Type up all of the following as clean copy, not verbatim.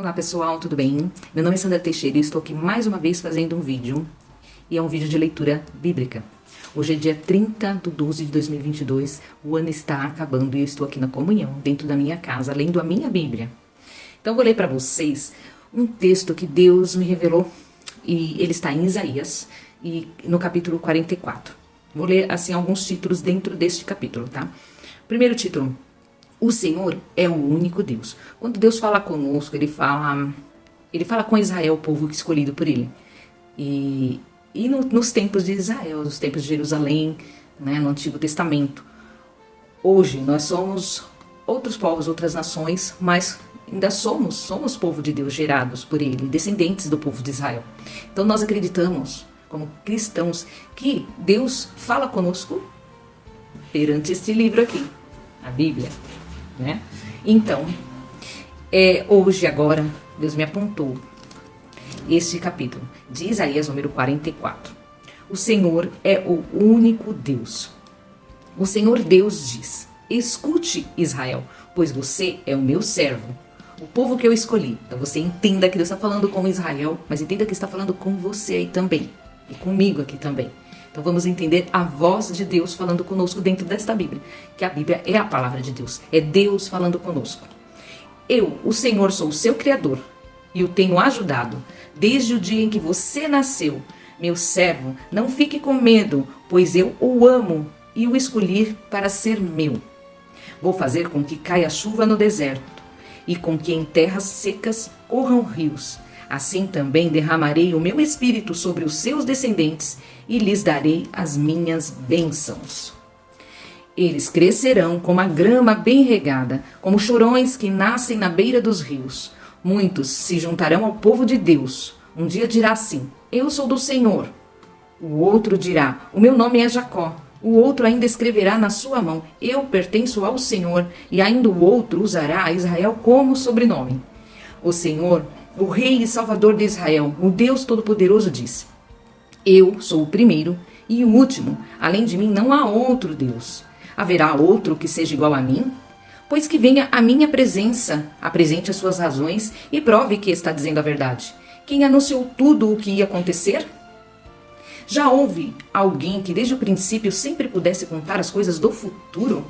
Olá pessoal, tudo bem? Meu nome é Sandra Teixeira e estou aqui mais uma vez fazendo um vídeo. E é um vídeo de leitura bíblica. Hoje é dia 30/12/2022, o ano está acabando e eu estou aqui na comunhão, dentro da minha casa, lendo a minha Bíblia. Então vou ler para vocês um texto que Deus me revelou e ele está em Isaías e no capítulo 44. Vou ler assim alguns títulos dentro deste capítulo, tá? Primeiro título: o Senhor é o único Deus. Quando Deus fala conosco, Ele fala com Israel, o povo escolhido por Ele. E nos tempos de Israel, nos tempos de Jerusalém, né, no Antigo Testamento. Hoje nós somos outros povos, outras nações, mas ainda somos povo de Deus, gerados por Ele, descendentes do povo de Israel. Então nós acreditamos, como cristãos, que Deus fala conosco perante este livro aqui, a Bíblia. Né? Então, hoje, agora, Deus me apontou este capítulo de Isaías, número 44. O Senhor é o único Deus. O Senhor Deus diz: escute, Israel, pois você é o meu servo, o povo que eu escolhi. Então você entenda que Deus está falando com Israel, mas entenda que está falando com você aí também, e comigo aqui também. Então vamos entender a voz de Deus falando conosco dentro desta Bíblia, que a Bíblia é a palavra de Deus, é Deus falando conosco. Eu, o Senhor, sou o seu Criador e o tenho ajudado desde o dia em que você nasceu. Meu servo, não fique com medo, pois eu o amo e o escolhi para ser meu. Vou fazer com que caia chuva no deserto e com que em terras secas corram rios. Assim também derramarei o meu espírito sobre os seus descendentes e lhes darei as minhas bênçãos. Eles crescerão como a grama bem regada, como chorões que nascem na beira dos rios. Muitos se juntarão ao povo de Deus. Um dia dirá assim: eu sou do Senhor. O outro dirá: o meu nome é Jacó. O outro ainda escreverá na sua mão: eu pertenço ao Senhor. E ainda o outro usará Israel como sobrenome. O Senhor, o Rei e Salvador de Israel, o Deus Todo-Poderoso, diz: eu sou o primeiro e o último. Além de mim não há outro Deus. Haverá outro que seja igual a mim? Pois que venha à minha presença, apresente as suas razões e prove que está dizendo a verdade. Quem anunciou tudo o que ia acontecer? Já houve alguém que desde o princípio sempre pudesse contar as coisas do futuro?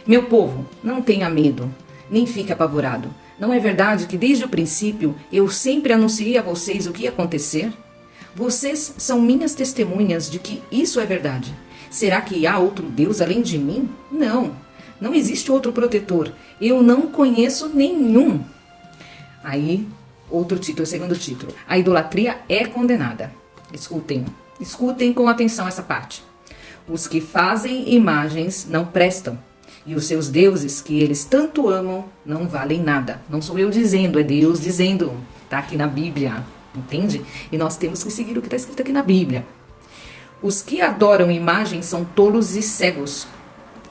Meu povo, não tenha medo, nem fique apavorado. Não é verdade que desde o princípio eu sempre anunciei a vocês o que ia acontecer? Vocês são minhas testemunhas de que isso é verdade. Será que há outro Deus além de mim? Não, não existe outro protetor. Eu não conheço nenhum. Aí, outro título, segundo título. A idolatria é condenada. Escutem com atenção essa parte. Os que fazem imagens não prestam. E os seus deuses que eles tanto amam não valem nada. Não sou eu dizendo, é Deus dizendo. Está aqui na Bíblia, entende? E nós temos que seguir o que está escrito aqui na Bíblia. Os que adoram imagens são tolos e cegos,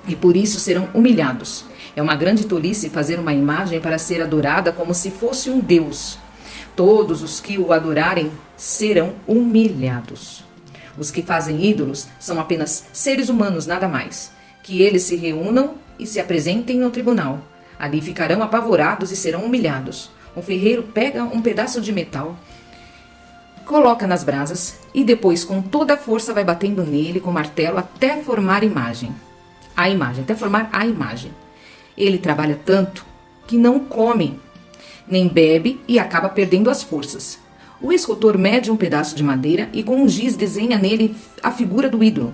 e por isso serão humilhados. É uma grande tolice fazer uma imagem para ser adorada como se fosse um Deus. Todos os que o adorarem serão humilhados. Os que fazem ídolos são apenas seres humanos, nada mais. Que eles se reúnam e se apresentem no tribunal. Ali ficarão apavorados e serão humilhados. Um ferreiro pega um pedaço de metal, coloca nas brasas e depois com toda a força vai batendo nele com o martelo até formar até formar a imagem. Ele trabalha tanto que não come, nem bebe e acaba perdendo as forças. O escultor mede um pedaço de madeira e com um giz desenha nele a figura do ídolo.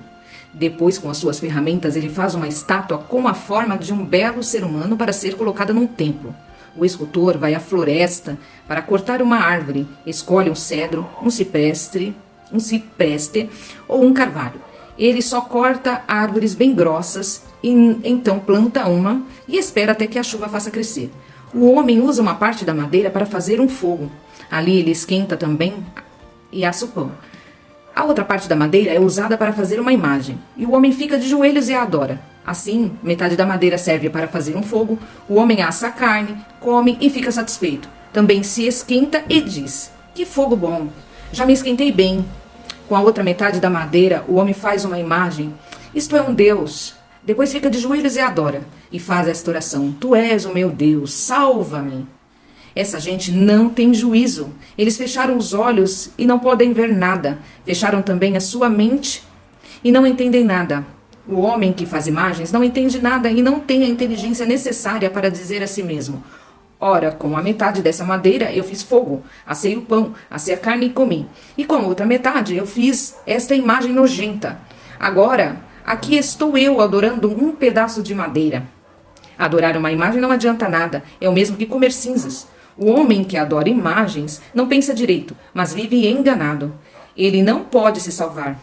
Depois, com as suas ferramentas, ele faz uma estátua com a forma de um belo ser humano para ser colocada num templo. O escultor vai à floresta para cortar uma árvore, escolhe um cedro, um cipreste ou um carvalho. Ele só corta árvores bem grossas e então planta uma e espera até que a chuva faça crescer. O homem usa uma parte da madeira para fazer um fogo. Ali ele esquenta também e assa o pão. A outra parte da madeira é usada para fazer uma imagem, e o homem fica de joelhos e a adora. Assim, metade da madeira serve para fazer um fogo, o homem assa a carne, come e fica satisfeito. Também se esquenta e diz: que fogo bom, já me esquentei bem. Com a outra metade da madeira, o homem faz uma imagem, isto é um Deus. Depois fica de joelhos e adora, e faz esta oração: tu és o meu Deus, salva-me. Essa gente não tem juízo. Eles fecharam os olhos e não podem ver nada. Fecharam também a sua mente e não entendem nada. O homem que faz imagens não entende nada e não tem a inteligência necessária para dizer a si mesmo: ora, com a metade dessa madeira eu fiz fogo, assei o pão, assei a carne e comi. E com a outra metade eu fiz esta imagem nojenta. Agora, aqui estou eu adorando um pedaço de madeira. Adorar uma imagem não adianta nada, é o mesmo que comer cinzas. O homem que adora imagens não pensa direito, mas vive enganado. Ele não pode se salvar,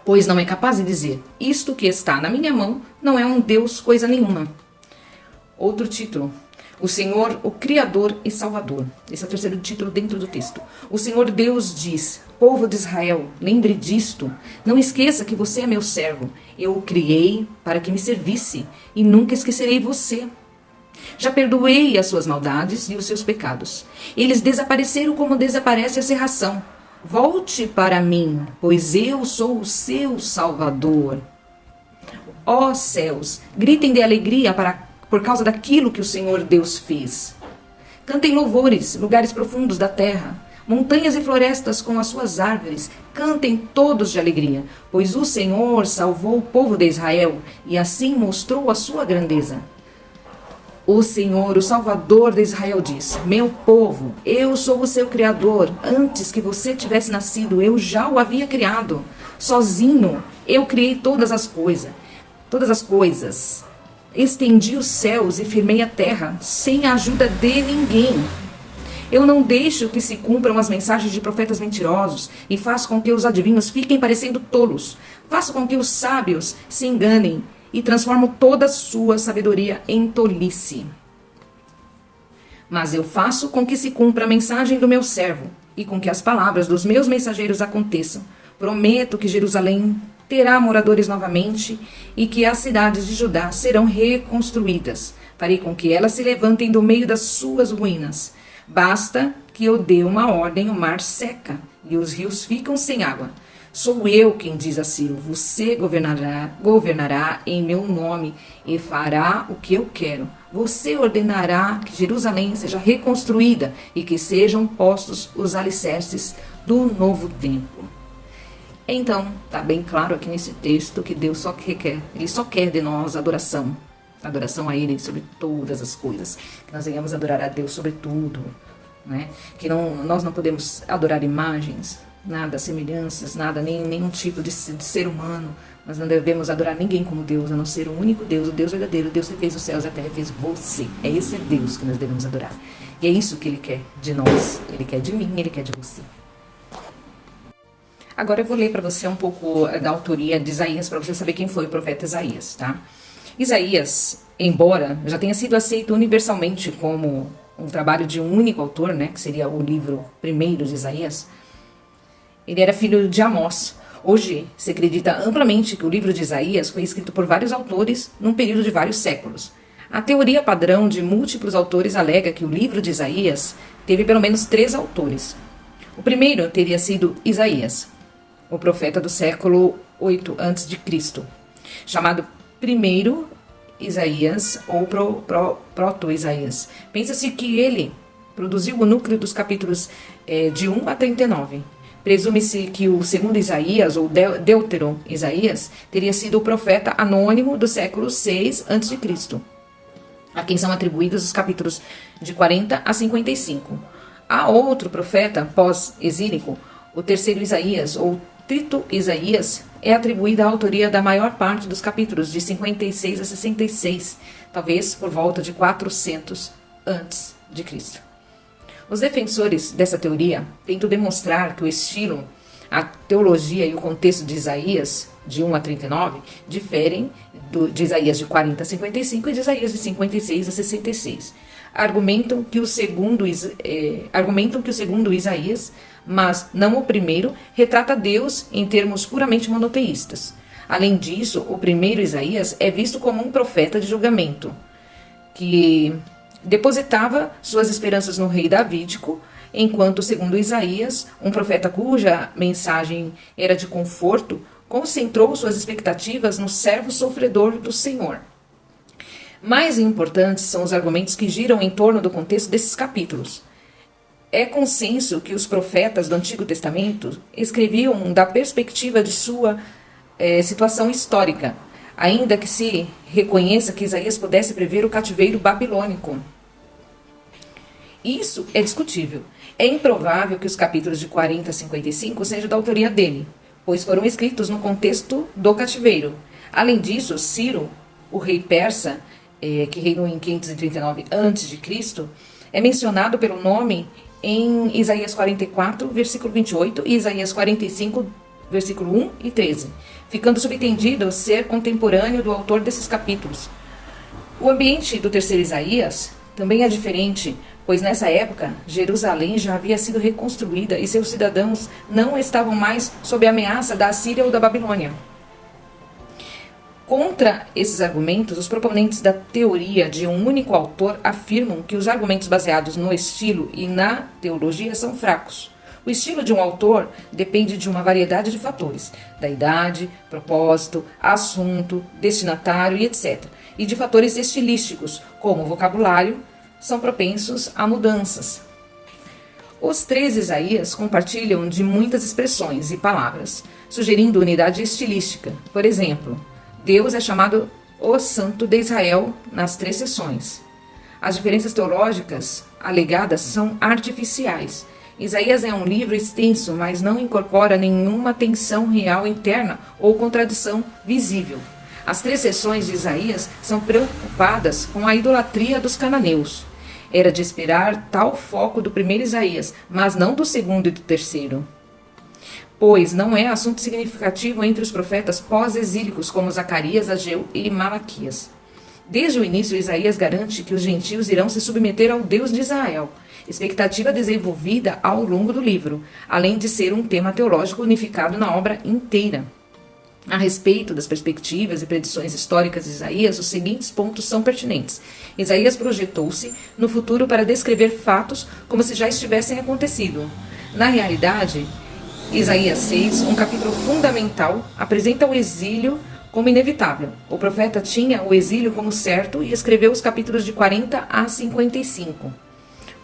pois não é capaz de dizer: isto que está na minha mão não é um Deus coisa nenhuma. Outro título: o Senhor, o Criador e Salvador. Esse é o terceiro título dentro do texto. O Senhor Deus diz: povo de Israel, lembre disto. Não esqueça que você é meu servo. Eu o criei para que me servisse e nunca esquecerei você. Já perdoei as suas maldades e os seus pecados. Eles desapareceram como desaparece a serração. Volte para mim, pois eu sou o seu Salvador. Ó céus, gritem de alegria por causa daquilo que o Senhor Deus fez. Cantem louvores, lugares profundos da terra, montanhas e florestas com as suas árvores. Cantem todos de alegria, pois o Senhor salvou o povo de Israel e assim mostrou a sua grandeza. O Senhor, o Salvador de Israel, diz: meu povo, eu sou o seu Criador. Antes que você tivesse nascido, eu já o havia criado. Sozinho, eu criei todas as coisas. Estendi os céus e firmei a terra, sem a ajuda de ninguém. Eu não deixo que se cumpram as mensagens de profetas mentirosos e faço com que os adivinhos fiquem parecendo tolos. Faço com que os sábios se enganem e transformo toda a sua sabedoria em tolice. Mas eu faço com que se cumpra a mensagem do meu servo e com que as palavras dos meus mensageiros aconteçam. Prometo que Jerusalém terá moradores novamente e que as cidades de Judá serão reconstruídas. Farei com que elas se levantem do meio das suas ruínas. Basta que eu dê uma ordem, o mar seca e os rios ficam sem água. Sou eu quem diz a Ciro: você governará em meu nome e fará o que eu quero. Você ordenará que Jerusalém seja reconstruída e que sejam postos os alicerces do novo templo. Então, está bem claro aqui nesse texto que Deus Ele só quer de nós adoração. Adoração a Ele sobre todas as coisas. Que nós venhamos adorar a Deus sobre tudo. Né? Que nós não podemos adorar imagens, nada, semelhanças, nada, nenhum tipo de ser humano. Nós não devemos adorar ninguém como Deus, a não ser o único Deus, o Deus verdadeiro, o Deus que fez os céus e a terra, fez você. É esse Deus que nós devemos adorar. E é isso que Ele quer de nós. Ele quer de mim, Ele quer de você. Agora eu vou ler para você um pouco da autoria de Isaías, para você saber quem foi o profeta Isaías, tá? Isaías, embora já tenha sido aceito universalmente como um trabalho de um único autor, né, que seria o livro primeiro de Isaías, ele era filho de Amós. Hoje se acredita amplamente que o livro de Isaías foi escrito por vários autores num período de vários séculos. A teoria padrão de múltiplos autores alega que o livro de Isaías teve pelo menos 3 autores. O primeiro teria sido Isaías, o profeta do século 8 a.C., chamado primeiro Isaías ou proto-Isaías. Pensa-se que ele produziu o núcleo dos capítulos de 1 a 39. Presume-se que o segundo Isaías, ou Deutero-Isaías, teria sido o profeta anônimo do século 6 a.C., a quem são atribuídos os capítulos de 40 a 55. Há outro profeta pós-exílico, o terceiro Isaías, ou Trito Isaías, é atribuída a autoria da maior parte dos capítulos, de 56 a 66, talvez por volta de 400 a.C. Os defensores dessa teoria tentam demonstrar que o estilo, a teologia e o contexto de Isaías, de 1 a 39, diferem de Isaías de 40 a 55 e de Isaías de 56 a 66. Argumentam que o segundo Isaías, mas não o primeiro, retrata Deus em termos puramente monoteístas. Além disso, o primeiro Isaías é visto como um profeta de julgamento, que depositava suas esperanças no rei davídico, enquanto o segundo Isaías, um profeta cuja mensagem era de conforto, concentrou suas expectativas no servo sofredor do Senhor. Mais importantes são os argumentos que giram em torno do contexto desses capítulos. É consenso que os profetas do Antigo Testamento escreviam da perspectiva de sua situação histórica, ainda que se reconheça que Isaías pudesse prever o cativeiro babilônico. Isso é discutível. É improvável que os capítulos de 40 a 55 sejam da autoria dele, pois foram escritos no contexto do cativeiro. Além disso, Ciro, o rei persa, que reinou em 539 a.C., é mencionado pelo nome em Isaías 44, versículo 28 e Isaías 45, versículo 1 e 13, ficando subentendido ser contemporâneo do autor desses capítulos. O ambiente do terceiro Isaías também é diferente, pois nessa época Jerusalém já havia sido reconstruída e seus cidadãos não estavam mais sob a ameaça da Assíria ou da Babilônia. Contra esses argumentos, os proponentes da teoria de um único autor afirmam que os argumentos baseados no estilo e na teologia são fracos. O estilo de um autor depende de uma variedade de fatores, da idade, propósito, assunto, destinatário e etc. E de fatores estilísticos, como o vocabulário, são propensos a mudanças. Os três Isaías compartilham de muitas expressões e palavras, sugerindo unidade estilística. Por exemplo, Deus é chamado o Santo de Israel nas 3 seções. As diferenças teológicas alegadas são artificiais. Isaías é um livro extenso, mas não incorpora nenhuma tensão real interna ou contradição visível. As 3 seções de Isaías são preocupadas com a idolatria dos cananeus. Era de esperar tal foco do primeiro Isaías, mas não do segundo e do terceiro, pois não é assunto significativo entre os profetas pós-exílicos como Zacarias, Ageu e Malaquias. Desde o início, Isaías garante que os gentios irão se submeter ao Deus de Israel, expectativa desenvolvida ao longo do livro, além de ser um tema teológico unificado na obra inteira. A respeito das perspectivas e predições históricas de Isaías, os seguintes pontos são pertinentes. Isaías projetou-se no futuro para descrever fatos como se já estivessem acontecido. Na realidade, Isaías 6, um capítulo fundamental, apresenta o exílio como inevitável. O profeta tinha o exílio como certo e escreveu os capítulos de 40 a 55.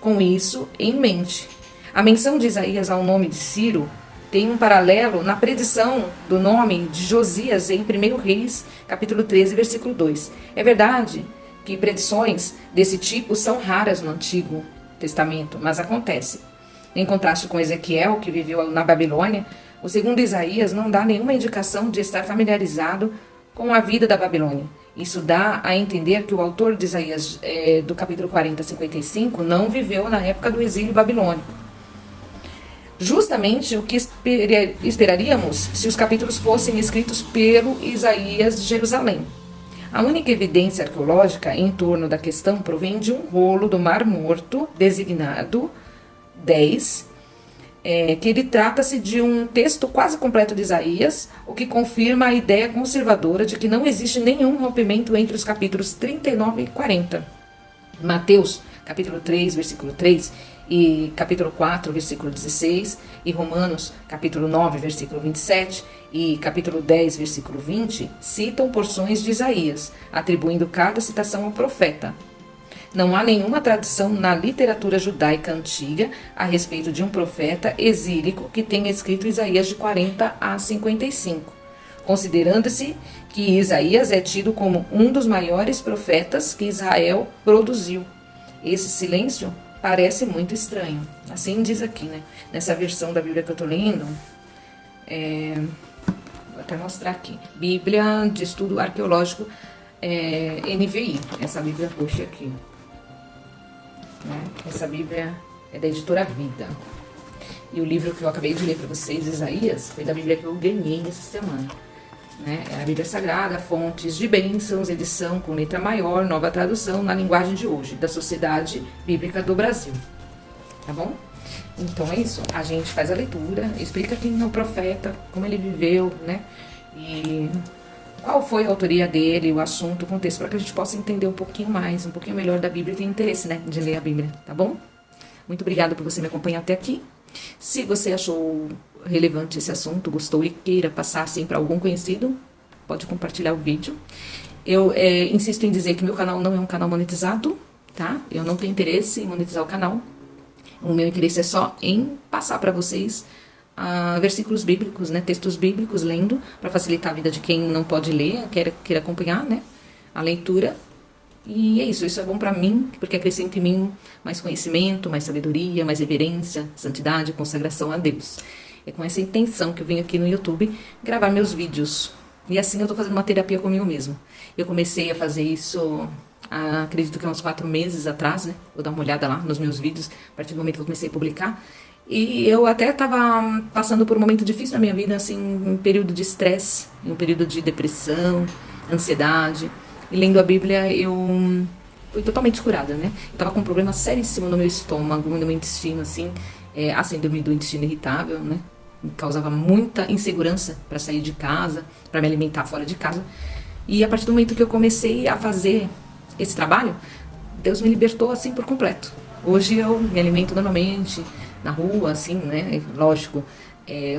Com isso em mente, a menção de Isaías ao nome de Ciro tem um paralelo na predição do nome de Josias em 1 Reis, capítulo 13, versículo 2. É verdade que predições desse tipo são raras no Antigo Testamento, mas acontece. Em contraste com Ezequiel, que viveu na Babilônia, o segundo Isaías não dá nenhuma indicação de estar familiarizado com a vida da Babilônia. Isso dá a entender que o autor de Isaías, do capítulo 40 a 55, não viveu na época do exílio babilônico. Justamente o que esperaríamos se os capítulos fossem escritos pelo Isaías de Jerusalém. A única evidência arqueológica em torno da questão provém de um rolo do Mar Morto, designado 10, que ele trata-se de um texto quase completo de Isaías, o que confirma a ideia conservadora de que não existe nenhum rompimento entre os capítulos 39 e 40. Mateus, capítulo 3, versículo 3, e capítulo 4, versículo 16, e Romanos, capítulo 9, versículo 27, e capítulo 10, versículo 20, citam porções de Isaías, atribuindo cada citação ao profeta. Não há nenhuma tradição na literatura judaica antiga a respeito de um profeta exílico que tenha escrito Isaías de 40 a 55, considerando-se que Isaías é tido como um dos maiores profetas que Israel produziu. Esse silêncio parece muito estranho. Assim diz aqui, né? Nessa versão da Bíblia que eu estou lendo, vou até mostrar aqui, Bíblia de Estudo Arqueológico, NVI, essa Bíblia roxa aqui. Essa Bíblia é da editora Vida. E o livro que eu acabei de ler para vocês, Isaías, foi da Bíblia que eu ganhei essa semana. É a Bíblia Sagrada, Fontes de Bênçãos, edição com letra maior, nova tradução na linguagem de hoje, da Sociedade Bíblica do Brasil. Tá bom? Então é isso. A gente faz a leitura, explica quem é o profeta, como ele viveu, né? E qual foi a autoria dele, o assunto, o contexto, para que a gente possa entender um pouquinho mais, um pouquinho melhor da Bíblia e ter interesse, né, de ler a Bíblia, tá bom? Muito obrigada por você me acompanhar até aqui. Se você achou relevante esse assunto, gostou e queira passar assim para algum conhecido, pode compartilhar o vídeo. Eu insisto em dizer que meu canal não é um canal monetizado, tá? Eu não tenho interesse em monetizar o canal. O meu interesse é só em passar para vocês versículos bíblicos, né? Textos bíblicos, lendo, para facilitar a vida de quem não pode ler, queira acompanhar, né? A leitura. E é isso é bom para mim, porque acrescenta em mim mais conhecimento, mais sabedoria, mais reverência, santidade, consagração a Deus. É com essa intenção que eu venho aqui no YouTube gravar meus vídeos. E assim eu tô fazendo uma terapia comigo mesmo. Eu comecei a fazer isso, acredito que há uns 4 meses atrás, né? Vou dar uma olhada lá nos meus vídeos, a partir do momento que eu comecei a publicar. E eu até estava passando por um momento difícil na minha vida, assim, um período de estresse, um período de depressão, ansiedade. E lendo a Bíblia eu fui totalmente curada, né? Eu tava com um problema seríssimo no meu estômago, no meu intestino, assim, a síndrome do intestino irritável, né? Me causava muita insegurança para sair de casa, para me alimentar fora de casa. E a partir do momento que eu comecei a fazer esse trabalho, Deus me libertou assim por completo. Hoje eu me alimento normalmente, na rua, assim, né? Lógico,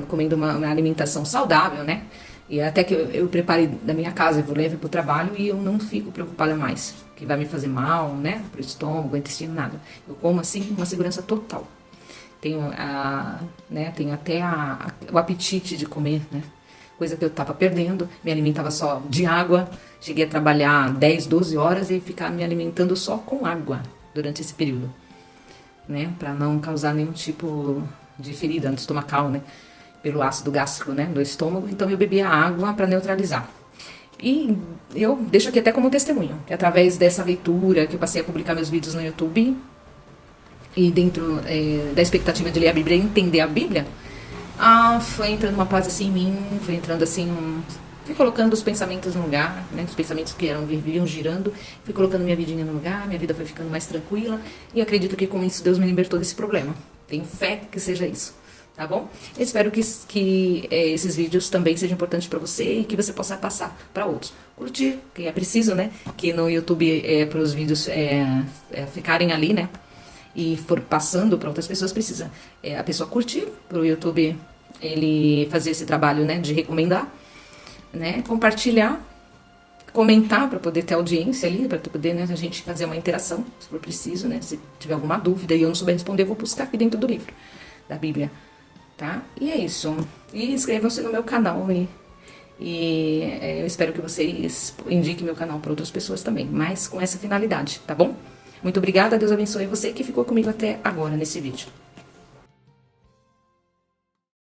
comendo uma alimentação saudável, né? E até que eu prepare da minha casa, eu vou levar para o trabalho e eu não fico preocupada mais, que vai me fazer mal, né? Pro estômago, intestino, nada. Eu como assim, uma segurança total. Tenho até o apetite de comer, né? Coisa que eu estava perdendo, me alimentava só de água. Cheguei a trabalhar 10, 12 horas e ficar me alimentando só com água durante esse período, né? Para não causar nenhum tipo de ferida estomacal, né? Pelo ácido gástrico, né? Do estômago. Então eu bebia água para neutralizar. E eu deixo aqui até como testemunho, que através dessa leitura que eu passei a publicar meus vídeos no YouTube, e dentro da expectativa de ler a Bíblia e entender a Bíblia, foi entrando uma paz assim em mim, foi entrando assim, fui colocando os pensamentos no lugar, né, os pensamentos que viviam girando, fui colocando minha vidinha no lugar, minha vida foi ficando mais tranquila, e acredito que com isso Deus me libertou desse problema. Tenho fé que seja isso, tá bom? Eu espero que esses vídeos também sejam importantes para você e que você possa passar para outros. Curtir, que é preciso, né, que no YouTube para os vídeos ficarem ali, né, e for passando para outras pessoas, precisa a pessoa curtir, para o YouTube ele fazer esse trabalho, né, de recomendar, né, compartilhar, comentar para poder ter audiência ali, para poder, né, a gente fazer uma interação, se for preciso, né, se tiver alguma dúvida e eu não souber responder, eu vou buscar aqui dentro do livro da Bíblia, tá? E é isso. E inscrevam-se no meu canal eu espero que vocês indiquem meu canal para outras pessoas também, mas com essa finalidade, tá bom? Muito obrigada, Deus abençoe você que ficou comigo até agora nesse vídeo.